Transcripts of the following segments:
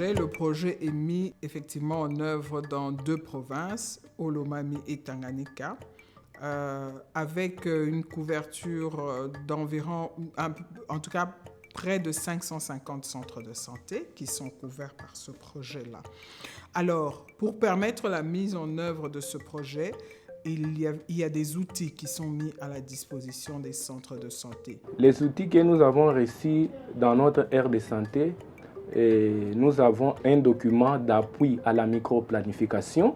Le projet est mis effectivement en œuvre dans 2 provinces, Olomami et Tanganyika, avec une couverture d'environ, en tout cas près de 550 centres de santé qui sont couverts par ce projet-là. Alors, pour permettre la mise en œuvre de ce projet, il y a des outils qui sont mis à la disposition des centres de santé. Les outils que nous avons reçus dans notre aire de santé, nous avons un document d'appui à la microplanification.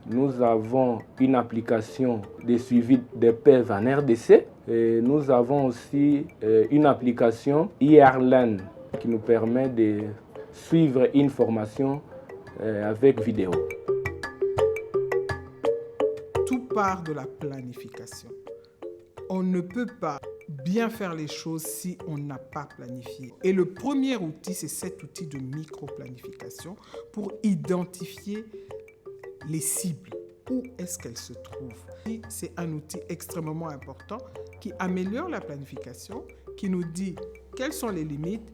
Nous avons une application de suivi des PEV en RDC. Et nous avons aussi une application IRLEN qui nous permet de suivre une formation avec vidéo. Tout part de la planification. On ne peut pas bien faire les choses si on n'a pas planifié. Et le premier outil, c'est cet outil de microplanification pour identifier les cibles. Où est-ce qu'elles se trouvent? C'est un outil extrêmement important qui améliore la planification, qui nous dit quelles sont les limites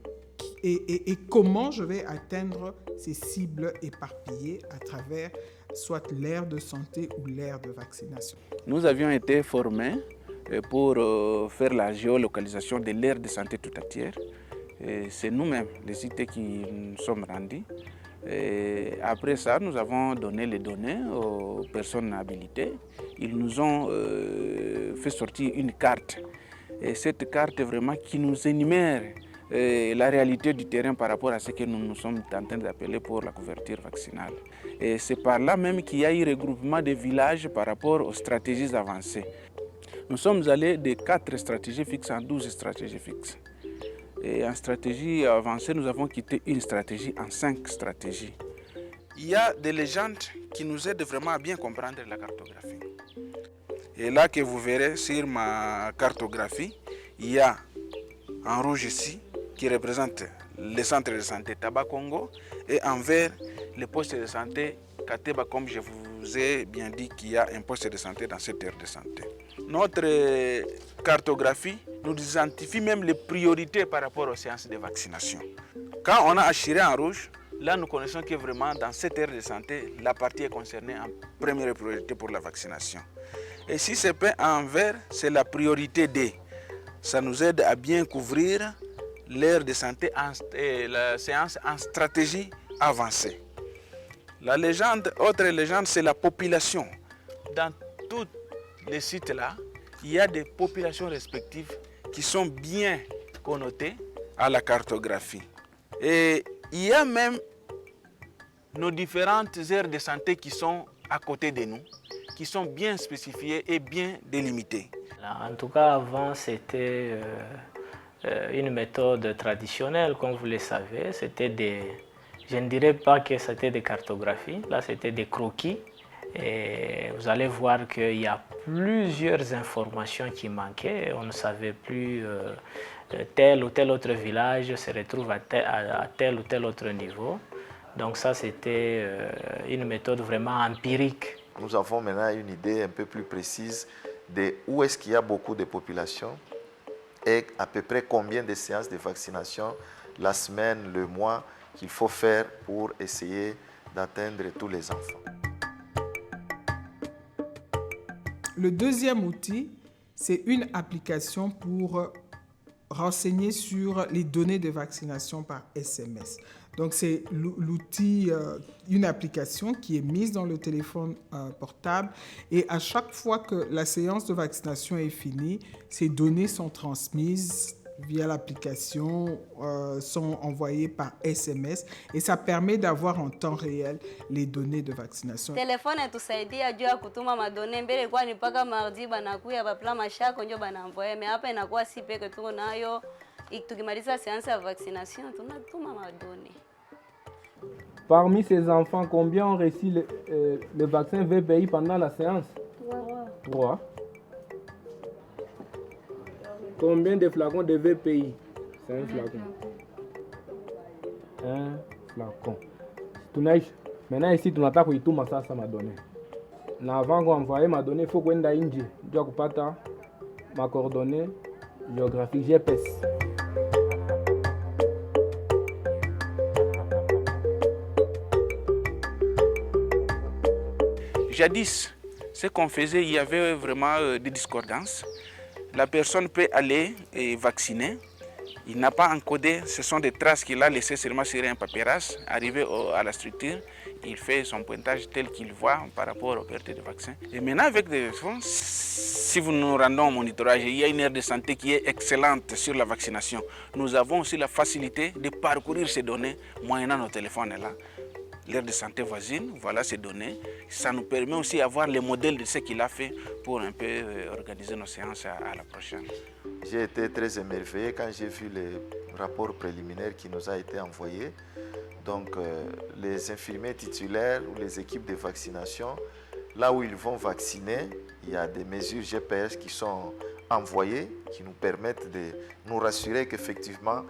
et comment je vais atteindre ces cibles éparpillées à travers soit l'aire de santé ou l'aire de vaccination. Nous avions été formés pour faire la géolocalisation de l'aire de santé tout entière. C'est nous-mêmes, les IT, qui nous sommes rendus. Et après ça, nous avons donné les données aux personnes habilitées. Ils nous ont fait sortir une carte. Et cette carte vraiment qui nous énumère la réalité du terrain par rapport à ce que nous sommes en train d'appeler pour la couverture vaccinale. Et c'est par là même qu'il y a eu regroupement des villages par rapport aux stratégies avancées. Nous sommes allés de 4 stratégies fixes en 12 stratégies fixes. Et en stratégie avancée, nous avons quitté une stratégie en 5 stratégies. Il y a des légendes qui nous aident vraiment à bien comprendre la cartographie. Et là que vous verrez sur ma cartographie, il y a en rouge ici, qui représente les centres de santé Taba-Congo, et en vert, les postes de santé Kateba, comme je vous ai bien dit qu'il y a un poste de santé dans cette aire de santé. Notre cartographie nous identifie même les priorités par rapport aux séances de vaccination. Quand on a assuré en rouge, là nous connaissons que vraiment dans cette aire de santé, la partie est concernée en première priorité pour la vaccination. Et si c'est peint en vert, c'est la priorité D. Ça nous aide à bien couvrir l'aire de santé et la séance en stratégie avancée. Autre légende, c'est la population. Dans tous les sites là, il y a des populations respectives qui sont bien connotées à la cartographie. Et il y a même nos différentes aires de santé qui sont à côté de nous, qui sont bien spécifiées et bien délimitées. En tout cas, avant, c'était une méthode traditionnelle, comme vous le savez. C'était je ne dirais pas que c'était des cartographies, là c'était des croquis. Et vous allez voir qu'il y a plusieurs informations qui manquaient. On ne savait plus tel ou tel autre village se retrouve à tel ou tel autre niveau. Donc ça, c'était une méthode vraiment empirique. Nous avons maintenant une idée un peu plus précise de où est-ce qu'il y a beaucoup de populations et à peu près combien de séances de vaccination la semaine, le mois qu'il faut faire pour essayer d'atteindre tous les enfants. Le deuxième outil, c'est une application pour renseigner sur les données de vaccination par SMS. Donc c'est l'outil, une application qui est mise dans le téléphone portable et à chaque fois que la séance de vaccination est finie, ces données sont transmises via l'application, sont envoyées par SMS et ça permet d'avoir en temps réel les données de vaccination. Telefone tusaidia juu ya kutuma madone mbele kwa ni paka mardi banakuya bapla mashako ndio banamvoya mais hapa inakuwa si peke tuko nayo tukimaliza séance ya vaccination tunatuma madone. Parmi ces enfants, combien ont reçu le vaccin VPI pendant la séance? 3. Combien de flacons de VPI? 5 flacons. Un flacon. Maintenant ici, tunataka kuituma sasa madone. Na avant kuenvoyer madone, il faut kwenda nje ndio kupata ma coordonnées géographiques GPS. Jadis, ce qu'on faisait, il y avait vraiment des discordances. La personne peut aller et vacciner. Il n'a pas encodé, ce sont des traces qu'il a laissées seulement sur un papyrus. Arrivé à la structure, il fait son pointage tel qu'il voit par rapport aux pertes de vaccins. Et maintenant, avec des fonds, si vous nous rendons au monitorage, il y a une aire de santé qui est excellente sur la vaccination. Nous avons aussi la facilité de parcourir ces données moyennant nos téléphones là. L'aire de santé voisine, voilà ces données. Ça nous permet aussi d'avoir les modèles de ce qu'il a fait pour un peu organiser nos séances à la prochaine. J'ai été très émerveillé quand j'ai vu le rapport préliminaire qui nous a été envoyé. Donc les infirmiers titulaires ou les équipes de vaccination, là où ils vont vacciner, il y a des mesures GPS qui sont envoyées, qui nous permettent de nous rassurer qu'effectivement,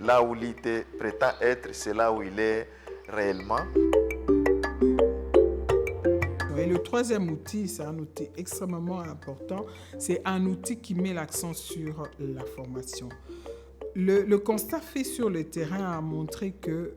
là où l'IT prétend être, c'est là où il est réellement. Et le troisième outil, c'est un outil extrêmement important, c'est un outil qui met l'accent sur la formation. Le constat fait sur le terrain a montré que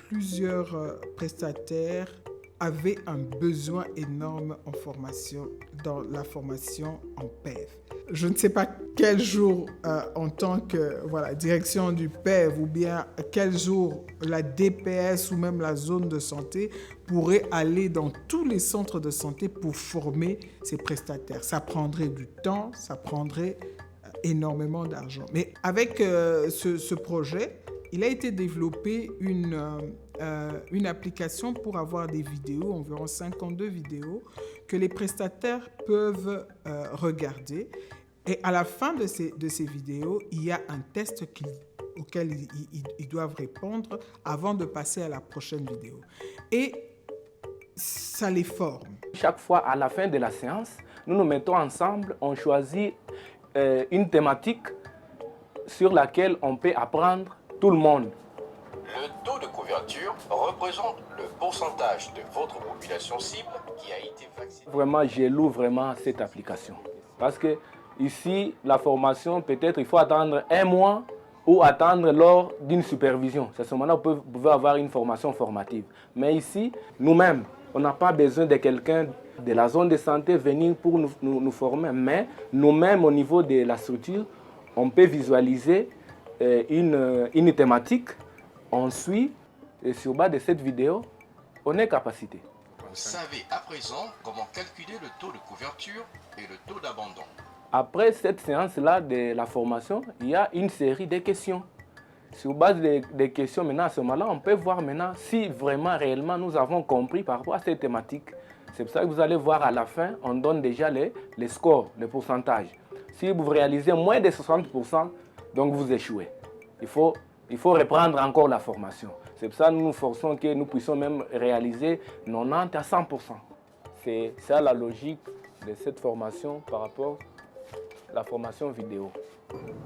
plusieurs prestataires avaient un besoin énorme en formation, dans la formation en PEV. Je ne sais pas quel jour, en tant que direction du PEV, ou bien quel jour la DPS ou même la zone de santé pourrait aller dans tous les centres de santé pour former ces prestataires. Ça prendrait du temps, ça prendrait énormément d'argent. Mais avec ce projet, il a été développé une application pour avoir des vidéos, environ 52 vidéos, que les prestataires peuvent regarder. Et à la fin de ces vidéos, il y a un test auquel ils doivent répondre avant de passer à la prochaine vidéo. Et ça les forme. Chaque fois, à la fin de la séance, nous nous mettons ensemble, on choisit une thématique sur laquelle on peut apprendre tout le monde. Le taux de couverture représente le pourcentage de votre population cible qui a été vaccinée. Vraiment, je loue vraiment cette application. Parce que ici, la formation, peut-être il faut attendre un mois ou attendre lors d'une supervision. C'est à ce moment-là que vous pouvez avoir une formation formative. Mais ici, nous-mêmes, on n'a pas besoin de quelqu'un de la zone de santé venir pour nous former. Mais nous-mêmes, au niveau de la structure, on peut visualiser une thématique. On suit, et sur base de cette vidéo, on est capacité. Vous savez à présent comment calculer le taux de couverture et le taux d'abandon. Après cette séance-là de la formation, il y a une série de questions. Sur base des questions, maintenant, à ce moment-là, on peut voir maintenant si vraiment, réellement, nous avons compris par rapport à cette thématique. C'est pour ça que vous allez voir à la fin, on donne déjà les scores, les pourcentages. Si vous réalisez moins de 60%, donc vous échouez. Il faut reprendre encore la formation. C'est pour ça que nous nous forçons que nous puissions même réaliser 90 à 100%. C'est ça la logique de cette formation par rapport à la formation vidéo.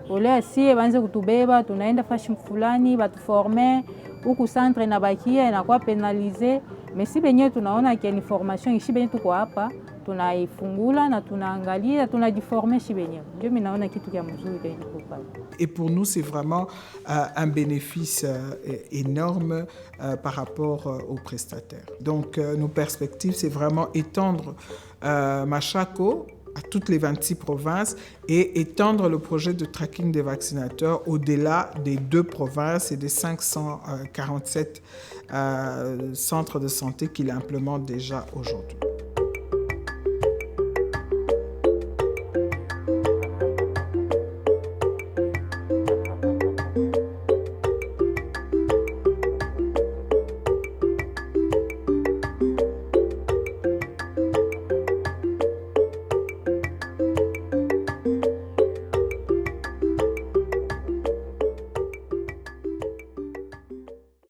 Ole si banze kutubeba tunaenda fashi fulani batuforme huku centre na bakia inakuwa penalize, mais si benye tunaona que ni formation ishi benye tuko hapa tunaifungula na tunaangalia tunajiformer shi benye, ndio mimi naona kitu kia mzuri kenye kupa. Et pour nous, c'est vraiment un bénéfice énorme par rapport aux prestataires. Donc, nos perspectives, c'est vraiment étendre Mashako à toutes les 26 provinces et étendre le projet de tracking des vaccinateurs au-delà des 2 provinces et des 547 centres de santé qu'il implémente déjà aujourd'hui.